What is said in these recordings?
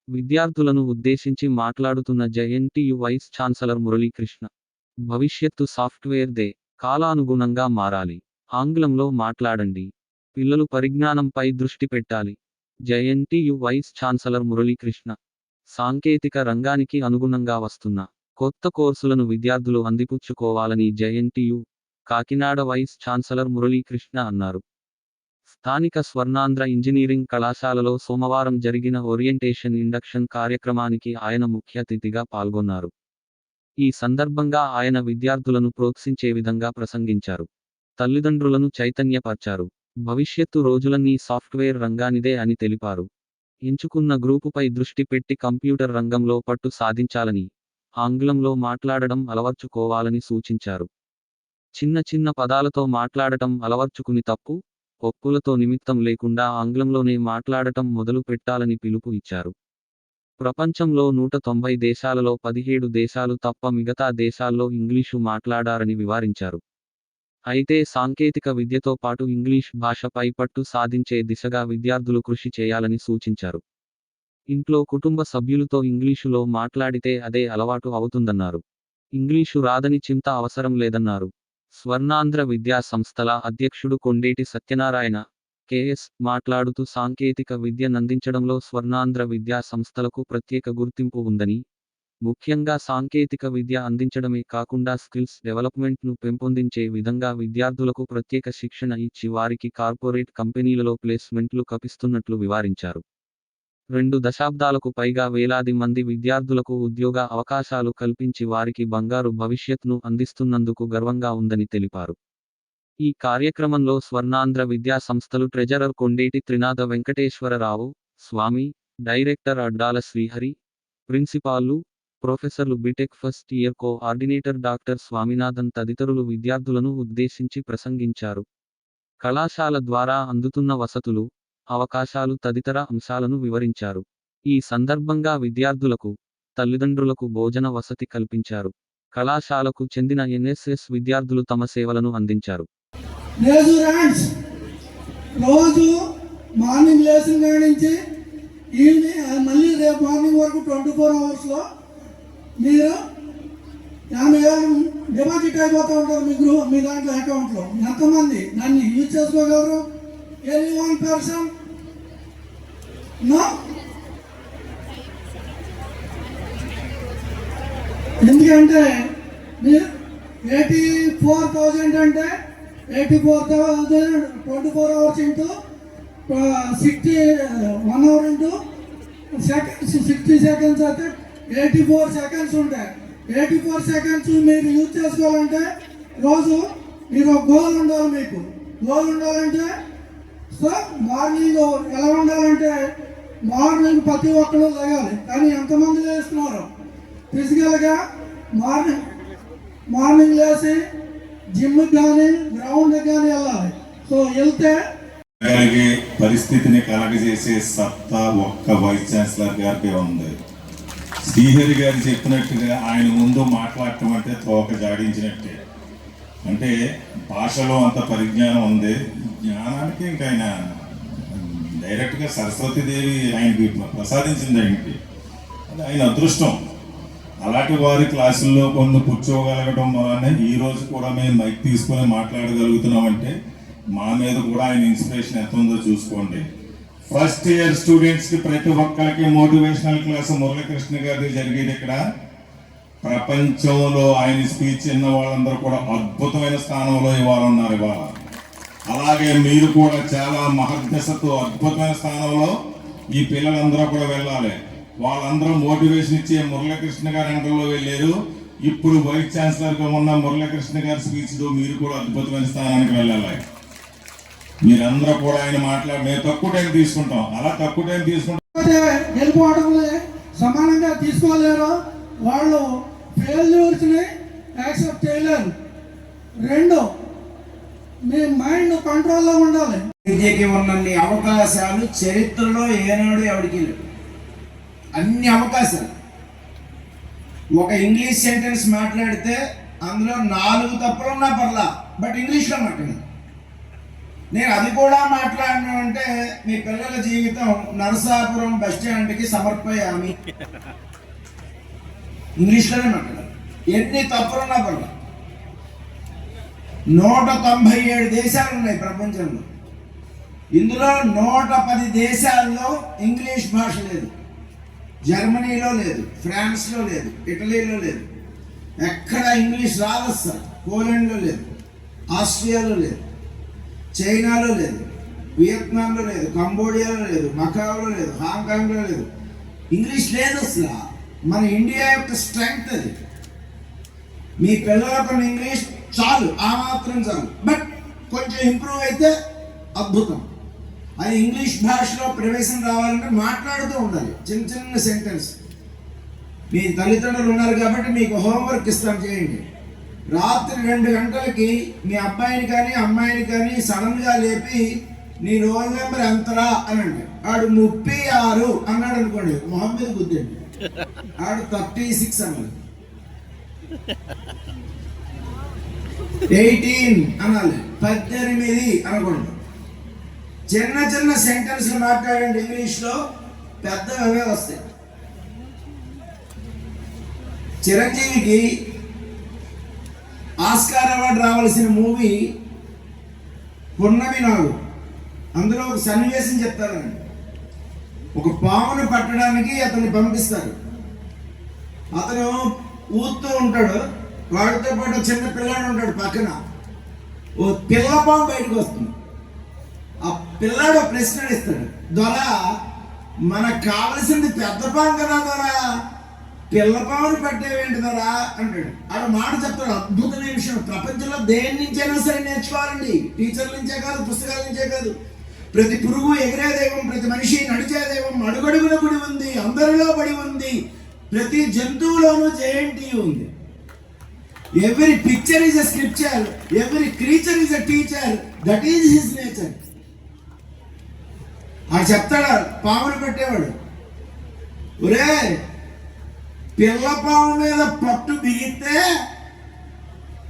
విద్యార్థులను ఉద్దేశించి మాట్లాడుతున్న జేఎన్టీయు వైస్ ఛాన్సలర్ మురళీకృష్ణ. భవిష్యత్తు సాఫ్ట్వేర్ దే. కాలానుగుణంగా మారాలి. ఆంగ్లంలో మాట్లాడండి. పిల్లలు పరిజ్ఞానంపై దృష్టి పెట్టాలి. JNTU vice chancellor Muralikrishna. సాంకేతిక రంగానికి అనుగుణంగా వస్తున్న కొత్త కోర్సులను విద్యార్థులు అందిపుచ్చుకోవాలని JNTU Kakinada vice chancellor Muralikrishna అన్నారు. స్థానిక స్వర్ణాంధ్ర ఇంజనీరింగ్ కళాశాలలో సోమవారం జరిగిన ఓరియంటేషన్ ఇండక్షన్ కార్యక్రమానికి ఆయన ముఖ్య అతిథిగా పాల్గొన్నారు. ఈ సందర్భంగా ఆయన విద్యార్థులను ప్రోత్సహించే విధంగా ప్రసంగించారు. తల్లిదండ్రులను చైతన్యపర్చారు. భవిష్యత్తు రోజులన్నీ సాఫ్ట్వేర్ రంగానిదే అని తెలిపారు. ఎంచుకున్న గ్రూపుపై దృష్టి పెట్టి కంప్యూటర్ రంగంలో పట్టు సాధించాలని, ఆంగ్లంలో మాట్లాడడం అలవర్చుకోవాలని సూచించారు. చిన్న చిన్న పదాలతో మాట్లాడటం అలవర్చుకుని తప్పు ఒప్పులతో నిమిత్తం లేకుండా ఆంగ్లంలోనే మాట్లాడటం మొదలు పెట్టాలని పిలుపు ఇచ్చారు. ప్రపంచంలో 190 దేశాలలో 17 దేశాలు తప్ప మిగతా దేశాల్లో ఇంగ్లీషు మాట్లాడారని వివరించారు. అయితే సాంకేతిక విద్యతో పాటు ఇంగ్లీష్ భాషపై పట్టు సాధించే దిశగా విద్యార్థులు కృషి చేయాలని సూచించారు. ఇంట్లో కుటుంబ సభ్యులతో ఇంగ్లీషులో మాట్లాడితే అదే అలవాటు అవుతుందన్నారు. ఇంగ్లీషు రాదని చింత అవసరం లేదన్నారు. స్వర్ణాంధ్ర విద్యా సంస్థల అధ్యక్షుడు కొండేటి సత్యనారాయణ కెఎస్ మాట్లాడుతూ సాంకేతిక విద్యనందించడంలో స్వర్ణాంధ్ర విద్యా సంస్థలకు ప్రత్యేక గుర్తింపు ఉందని, ముఖ్యంగా సాంకేతిక విద్య అందించడమే కాకుండా స్కిల్స్ డెవలప్మెంట్ను పెంపొందించే విధంగా విద్యార్థులకు ప్రత్యేక శిక్షణ ఇచ్చి వారికి కార్పొరేట్ కంపెనీలలో ప్లేస్మెంట్లు కల్పిస్తున్నట్లు వివరించారు. 2 దశాబ్దాలకు పైగా వేలాది మంది విద్యార్థులకు ఉద్యోగ అవకాశాలు కల్పించి వారికి బంగారు భవిష్యత్ను అందిస్తున్నందుకు గర్వంగా ఉందని తెలిపారు. ఈ కార్యక్రమంలో స్వర్ణాంధ్ర విద్యా సంస్థలు ట్రెజరర్ కొండేటి త్రినాథ వెంకటేశ్వరరావు స్వామి, డైరెక్టర్ అడ్డాల శ్రీహరి, ప్రిన్సిపాల్లు, ప్రొఫెసర్లు, B Tech first year coordinator doctor Swaminathan తదితరులు విద్యార్థులను ఉద్దేశించి ప్రసంగించారు. కళాశాల ద్వారా అందుతున్న వసతులు, అవకాశాలు తదితర అంశాలను వివరించారు. ఈ సందర్భంగా విద్యార్థులకు, తల్లిదండ్రులకు భోజన వసతి కల్పించారు. కళాశాలకు చెందిన ఎన్ఎస్ఎస్ విద్యార్థులు తమ సేవలను అందించారు. రోజు మార్నింగ్ లేచిన కాడి నుంచి మళ్ళీ రేపు మార్నింగ్ వరకు 24 అవర్స్లో మీరు 50,000 డిపాజిట్ అయిపోతూ ఉంటారు మీ దాంట్లో అకౌంట్లో. ఎంతమంది దాన్ని యూజ్ చేసుకోగలరు? Any one person? No? ఎందుకంటే 84,000 అంటే 84,000 24 hours into 1 hour into seconds 60 seconds అయితే 84 seconds ఉంటాయి. 84 seconds మీరు యూజ్ చేసుకోవాలంటే రోజు మీకు ఒక గోల్ ఉండాలి. మీకు గోల్ ఉండాలంటే సో మార్నింగ్ ఎలా ఉండాలంటే మార్నింగ్ ప్రతి ఒక్కరు లేగాలి. కానీ ఎంతమంది లేస్తున్నారు? ఫిజికల్గా మార్నింగ్ లేచి జిమ్కి కానీ గ్రౌండ్కి కానీ వెళ్ళాలి. సో వెళ్తే పరిస్థితిని కలగజేసే సత్తా ఒక్క వైస్ ఛాన్సలర్ గారికి ఉంది. శ్రీహరి గారు చెప్పినట్టుగా ఆయన ముందు మాట్లాడటం అంటే తోక జాడించినట్టే. అంటే భాషలో అంత పరిజ్ఞానం ఉంది. జ్ఞానానికి ఇంకా ఆయన డైరెక్ట్గా సరస్వతీదేవి ఆయనకి ప్రసాదించింది. ఆయనకి అది ఆయన అదృష్టం. అలాంటి వారి క్లాసుల్లో కొన్ని కూర్చోగలగడం వలన ఈరోజు కూడా మేము మైక్ తీసుకొని మాట్లాడగలుగుతున్నామంటే మా మీద కూడా ఆయన ఇన్స్పిరేషన్ ఎంత ఉందో చూసుకోండి. ఫస్ట్ ఇయర్ స్టూడెంట్స్కి ప్రతి ఒక్కరికి మోటివేషనల్ క్లాస్ మురళీకృష్ణ గారి జరిగేది ఇక్కడ. ప్రపంచంలో ఆయన స్పీచ్ విన్న వాళ్ళందరూ కూడా అద్భుతమైన స్థానంలో ఇవాళ ఉన్నారు. ఇవాళ అలాగే మీరు కూడా చాలా మహర్దశతో అద్భుతమైన స్థానంలో ఈ పిల్లలందరూ కూడా వెళ్ళాలి. వాళ్ళందరూ మోటివేషన్ ఇచ్చే మురళీకృష్ణ గారి అండర్లో వెళ్ళారు. ఇప్పుడు వైస్ ఛాన్సలర్గా ఉన్న మురళీకృష్ణ గారి స్పీచ్లో మీరు కూడా అద్భుతమైన స్థానానికి వెళ్ళాలి. మీరందరూ కూడా ఆయన మేము తక్కువ టైం తీసుకుంటాం. అలా తక్కువ టైం తీసుకుంటే వెళ్ళిపోవడం సమానంగా తీసుకోలేరు, వాళ్ళు ఫెయిల్యూర్స్ని యాక్సెప్ట్ చేయలేరు. రెండు, మీ మైండ్ కంట్రోల్లో ఉండాలి. విద్యకి ఉన్నన్ని అవకాశాలు చరిత్రలో ఏనాడు ఎవరికి లేవు. అన్ని అవకాశాలు. ఒక ఇంగ్లీష్ సెంటెన్స్ మాట్లాడితే అందులో 4 తప్పులున్నా పర్లా, బట్ ఇంగ్లీష్లో మాట్లాడాను. నేను అది కూడా మాట్లాడను అంటే మీ పిల్లల జీవితం నరసాపురం బస్ స్టాండ్కి సమర్పయామి. ఇంగ్లీష్లోనే మాట్లాడాలి. ఎన్ని తప్పులున్నా పర్లా. 197 దేశాలు ఉన్నాయి ప్రపంచంలో. ఇందులో 110 దేశాల్లో ఇంగ్లీష్ భాష లేదు. జర్మనీలో లేదు, ఫ్రాన్స్లో లేదు, ఇటలీలో లేదు, ఎక్కడ ఇంగ్లీష్ రాదు సార్. పోలాండ్లో లేదు, ఆస్ట్రియాలో లేదు, చైనాలో లేదు, వియత్నాంలో లేదు, కంబోడియాలో లేదు, మకావులో లేదు, హాంకాంగ్లో లేదు. ఇంగ్లీష్ లేదు అసలు. మన ఇండియా యొక్క స్ట్రెంగ్త్ అది. మీ పిల్లలకు ఇంగ్లీష్ చాలు, ఆ మాత్రం చాలు, బట్ కొంచెం ఇంప్రూవ్ అయితే అద్భుతం. అది ఇంగ్లీష్ భాషలో ప్రవేశం రావాలంటే మాట్లాడుతూ ఉండాలి. చిన్న చిన్న సెంటెన్స్. మీ తల్లిదండ్రులు ఉన్నారు కాబట్టి మీకు హోంవర్క్ ఇస్తాం, చేయండి. రాత్రి 2 గంటలకి మీ అబ్బాయిని కానీ అమ్మాయిని కానీ సడన్గా లేపి నీ రోల్ నెంబర్ ఎంతరా అనండి. ఆడు 36 అన్నాడు అనుకోండి, మొహమ్మద్ గుద్దండి. ఆడు 36 అన్నాడు. 18 అనాలి, 18 అనకూడదు. చిన్న చిన్న సెంటెన్స్లు మాట్లాడండి ఇంగ్లీష్లో, పెద్దవే వస్తాయి. చిరంజీవికి ఆస్కార్ అవార్డు రావాల్సిన మూవీ పున్నమి నాడు. అందులో ఒక సన్నివేశం చెప్తారండి. ఒక పామును పట్టడానికి అతన్ని పంపిస్తారు. అతను ఊతూ ఉంటాడు, వాడితో పాటు చిన్న పిల్లాడు ఉంటాడు పక్కన. ఓ పిల్ల పాము బయటకు వస్తుంది. ఆ పిల్లాడు ప్రశ్న అడిస్తాడు, దొర మనకు కావలసింది పెద్ద పాము కదా దొర, పిల్ల పాముని పట్టేవేంటి దొర అంటాడు. ఆడ మాట చెప్తాడు, అద్భుతమైన విషయం. ప్రపంచంలో దేని నుంచైనా సరే నేర్చుకోవాలండి. టీచర్ల నుంచే కాదు, పుస్తకాల నుంచే కాదు. ప్రతి పురుగు ఎగిరే దైవం, ప్రతి మనిషి నడిచే దైవం, అడుగడుగున గుడి ఉంది, అందరిలో బడి ఉంది, ప్రతి జంతువులోనూ జయంతి ఉంది. Every picture is a scripture, every creature is a teacher, that is his nature. అది చెప్తాడు పాములు పెట్టేవాడు. ఒరే పిల్ల పాము మీద పట్టు బిగిస్తే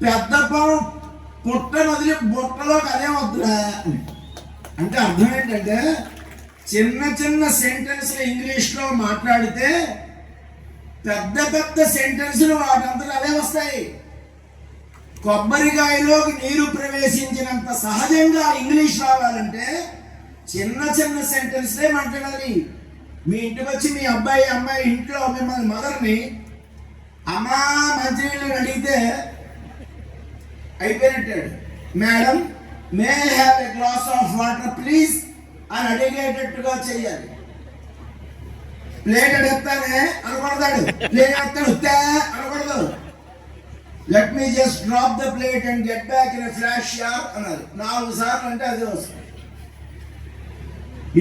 పెద్ద పాము పుట్ట వదిలి బుట్టలోకి అదే వద్దురా అంటే అర్థం ఏంటంటే, చిన్న చిన్న సెంటెన్స్లు ఇంగ్లీష్లో మాట్లాడితే పెద్ద పెద్ద సెంటెన్స్లు వాటంతట అదే వస్తాయి. కొబ్బరికాయలోకి నీరు ప్రవేశించినంత సహజంగా ఇంగ్లీష్ రావాలంటే చిన్న చిన్న సెంటెన్స్లే మాట్లాడాలి. మీ ఇంటికి వచ్చి మీ అబ్బాయి అమ్మాయి ఇంట్లో మిమ్మల్ని మదర్ని అమ్మా మంచినీళ్ళు అడిగితే అయిపోయినట్టాడు. Madam may have a glass of water please అని అడిగేటట్టుగా చెయ్యాలి. ప్లేట్ అడుగుతానే అనకూడదాడు, ప్లేట్ అడుగుతాడు ఉత్తా అనకూడదు. Let me just drop the plate and get back in a flash షార్ అన్నారు. 4 సార్లు అంటే అదే వస్తుంది.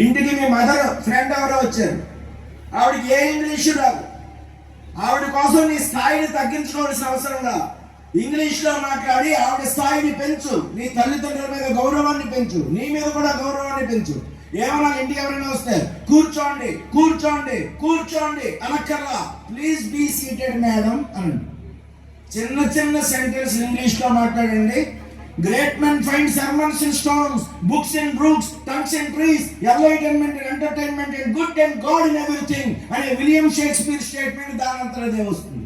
ఇంటికి మీ మదర్ ఫ్రెండ్ ఎవరో వచ్చారు, ఆవిడకి ఏ ఇంగ్లీషు రాదు. ఆవిడ కోసం నీ స్థాయిని తగ్గించుకోవాల్సిన అవసరంగా ఇంగ్లీష్లో మాట్లాడి ఆవిడ స్థాయిని పెంచు. నీ తల్లిదండ్రుల మీద గౌరవాన్ని పెంచు, నీ మీద కూడా గౌరవాన్ని పెంచు. ఏమన్నా ఇంటికి ఎవరైనా వస్తే కూర్చోండి కూర్చోండి కూర్చోండి అనక్కర్లా, ప్లీజ్ బీ సీటెడ్ మేడం అనండి. చిన్న చిన్న సెంటెన్స్ ఇంగ్లీష్లో మాట్లాడండి. Great men find sermons in storms, books in brooks, tongues in trees, enlightenment and entertainment and good and God in everything. And a William Shakespeare statement దానంతరదే వస్తుంది.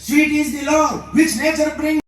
Sweet is the love which nature brings.